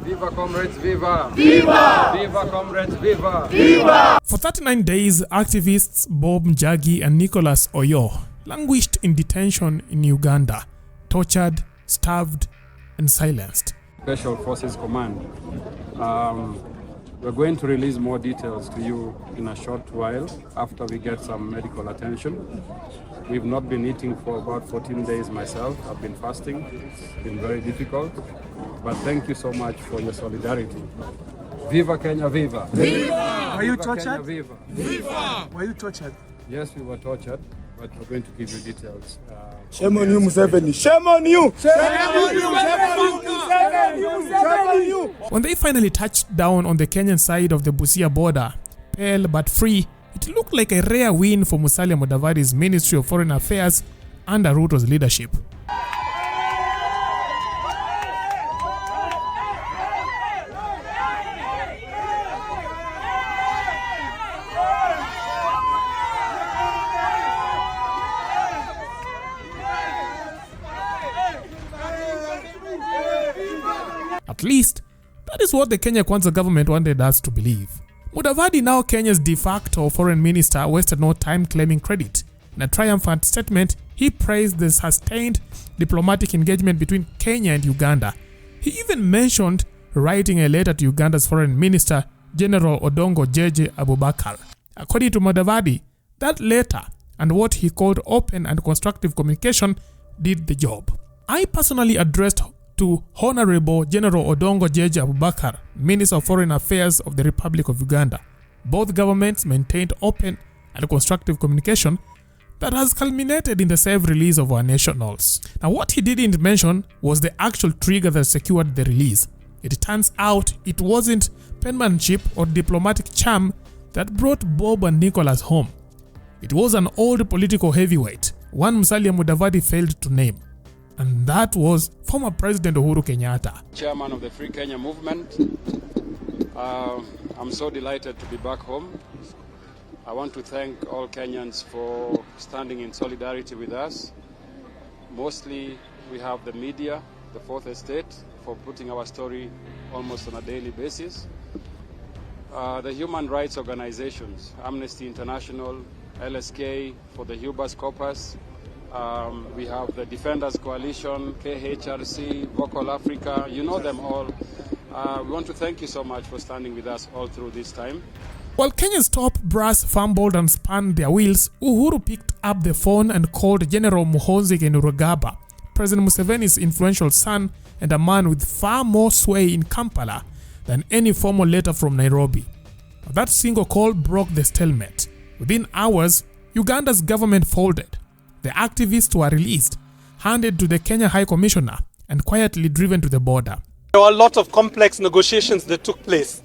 Viva comrades, viva! Viva! Viva comrades, viva! Viva! For 39 days, activists Bob Njagi and Nicholas Oyo languished in detention in Uganda, tortured, starved, and silenced. Special Forces Command. We're going to release more details to you in a short while after we get some medical attention. We've not been eating for about 14 days myself. I've been fasting. It's been very difficult. But thank you so much for your solidarity. Viva Kenya, viva! Viva! Were you Viva tortured? Kenya, viva! Viva! Were you tortured? Yes, we were tortured, but we're going to give you details. Shame on you, Museveni! Shame on you! Shame on you! Shame on you! Shame on you! When they finally touched down on the Kenyan side of the Busia border, pale but free, it looked like a rare win for Musalia Mudavadi's Ministry of Foreign Affairs under Ruto's leadership. At least, that is what the Kenya Kwanza government wanted us to believe. Mudavadi, now Kenya's de facto foreign minister, wasted no time claiming credit. In a triumphant statement, he praised the sustained diplomatic engagement between Kenya and Uganda. He even mentioned writing a letter to Uganda's foreign minister, General Odongo Jeje Abubakar. According to Mudavadi, that letter and what he called open and constructive communication did the job. I personally addressed to Honorable General Odongo Jeje Abubakar, Minister of Foreign Affairs of the Republic of Uganda. Both governments maintained open and constructive communication that has culminated in the safe release of our nationals. Now, what he didn't mention was the actual trigger that secured the release. It turns out it wasn't penmanship or diplomatic charm that brought Bob and Nicholas home. It was an old political heavyweight, one Musalia Mudavadi failed to name. And that was former President Uhuru Kenyatta. Chairman of the Free Kenya movement. I'm so delighted to be back home. I want to thank all Kenyans for standing in solidarity with us. Mostly we have the media, the Fourth Estate, for putting our story almost on a daily basis. The human rights organizations, Amnesty International, LSK for the Hubers Corpus. We have the Defenders Coalition, KHRC, Vocal Africa, you know them all. We want to thank you so much for standing with us all through this time. While Kenya's top brass fumbled and spun their wheels, Uhuru picked up the phone and called General Muhoozi Kainerugaba, President Museveni's influential son and a man with far more sway in Kampala than any formal letter from Nairobi. That single call broke the stalemate. Within hours, Uganda's government folded. The activists were released, handed to the Kenya High Commissioner, and quietly driven to the border. There were a lot of complex negotiations that took place.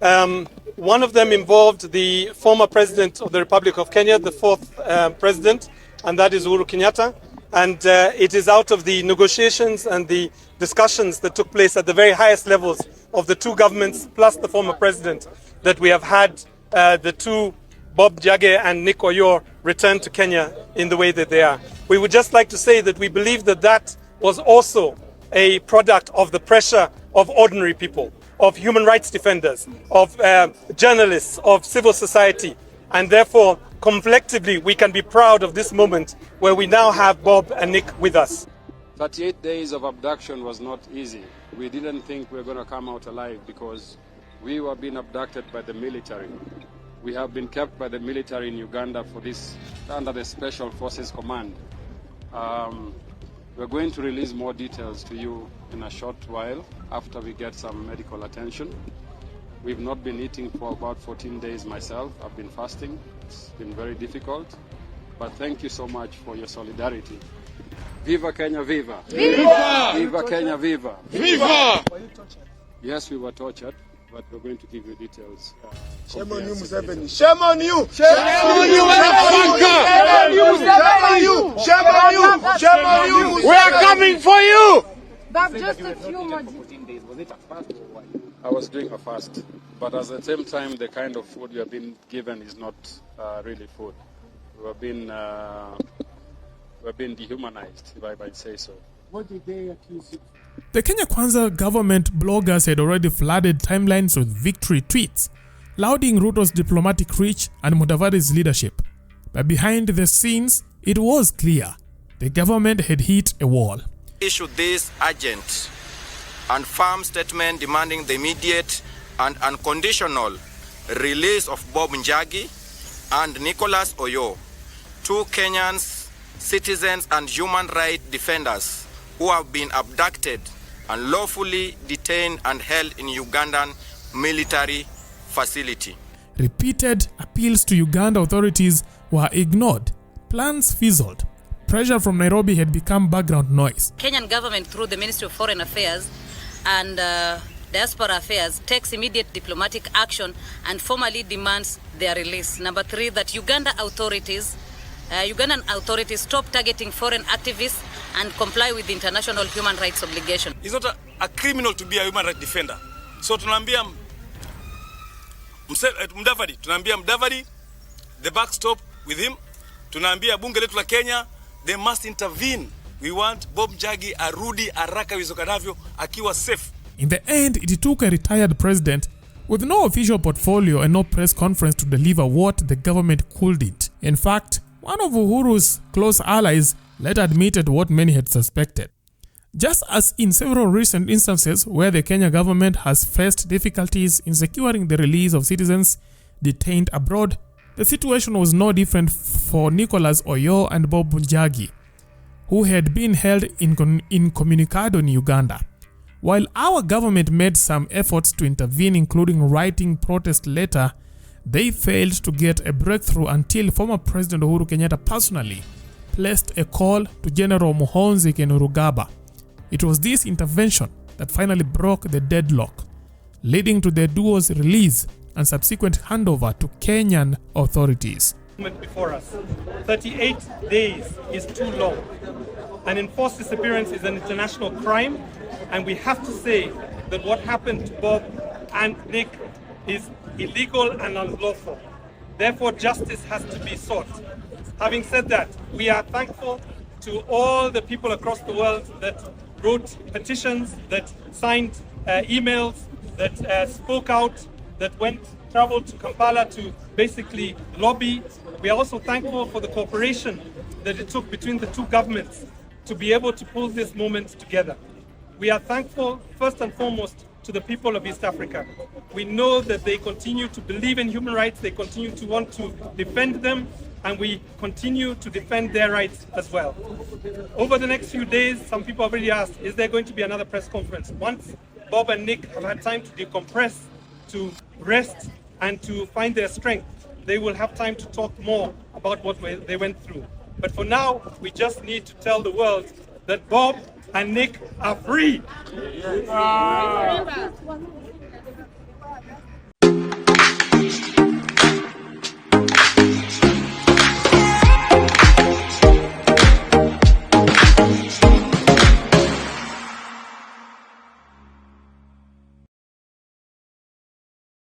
One of them involved the former president of the Republic of Kenya, the fourth president, and that is Uhuru Kenyatta. And it is out of the negotiations and the discussions that took place at the very highest levels of the two governments, plus the former president, that we have had the two, Bob Njagi and Nick Oyo, return to Kenya in the way that they are. We would just like to say that we believe that that was also a product of the pressure of ordinary people, of human rights defenders, of journalists, of civil society, and therefore collectively we can be proud of this moment where we now have Bob and Nick with us. 38 days of abduction was not easy. We didn't think we were going to come out alive because we were being abducted by the military. We have been kept by the military in Uganda for this, under the Special Forces Command. We're going to release more details to you in a short while after we get some medical attention. We've not been eating for about 14 days myself. I've been fasting. It's been very difficult. But thank you so much for your solidarity. Viva Kenya, viva! Viva! Viva Kenya, viva! Viva! Were you tortured? Yes, we were tortured, but we're going to give you details. Shame on you, Museveni! Shame on you! Shame on you, Museveni! Shame on you! Shame on you! We are coming for you! But just a few more. I was doing a fast, but at the same time, the kind of food we have been given is not really food. We've been dehumanized, if I might say so. What did they accuse you? The Kenya Kwanza government bloggers had already flooded timelines with victory tweets, lauding Ruto's diplomatic reach and Mudavadi's leadership. But behind the scenes, it was clear the government had hit a wall. Issued this urgent and firm statement demanding the immediate and unconditional release of Bob Njagi and Nicholas Oyo, two Kenyans, citizens and human rights defenders who have been abducted and lawfully detained and held in Ugandan military facility. Repeated appeals to Uganda authorities were ignored. Plans fizzled. Pressure from Nairobi had become background noise. Kenyan government, through the Ministry of Foreign Affairs and Diaspora Affairs, takes immediate diplomatic action and formally demands their release. Number 3, that Ugandan authorities stop targeting foreign activists and comply with the international human rights obligation. He's not a criminal to be a human rights defender. So tunaambia Mudavadi, the back stop with him. Tunaambia bunge letu la Kenya, they must intervene. We want Bob Njagi arudi haraka iwezekanavyo akiwa safe. In the end, it took a retired president with no official portfolio and no press conference to deliver what the government couldn't. In fact, one of Uhuru's close allies later admitted what many had suspected. Just as in several recent instances where the Kenya government has faced difficulties in securing the release of citizens detained abroad, the situation was no different for Nicholas Oyo and Bob Njagi, who had been held incommunicado in Uganda. While our government made some efforts to intervene, including writing protest letter, they failed to get a breakthrough until former President Uhuru Kenyatta personally placed a call to General Muhoozi Kainerugaba. It was this intervention that finally broke the deadlock, leading to the duo's release and subsequent handover to Kenyan authorities. Before us, 38 days is too long. An enforced disappearance is an international crime, and we have to say that what happened to Bob and Nick is illegal and unlawful. Therefore, justice has to be sought. Having said that, we are thankful to all the people across the world that wrote petitions, that signed emails, that spoke out, that traveled to Kampala to basically lobby. We are also thankful for the cooperation that it took between the two governments to be able to pull this moment together. We are thankful, first and foremost, to the people of East Africa. We know that they continue to believe in human rights, they continue to want to defend them, and we continue to defend their rights as well. Over the next few days, some people have already asked, is there going to be another press conference? Once Bob and Nick have had time to decompress, to rest, and to find their strength, they will have time to talk more about what they went through. But for now, we just need to tell the world that Bob and Nick are free.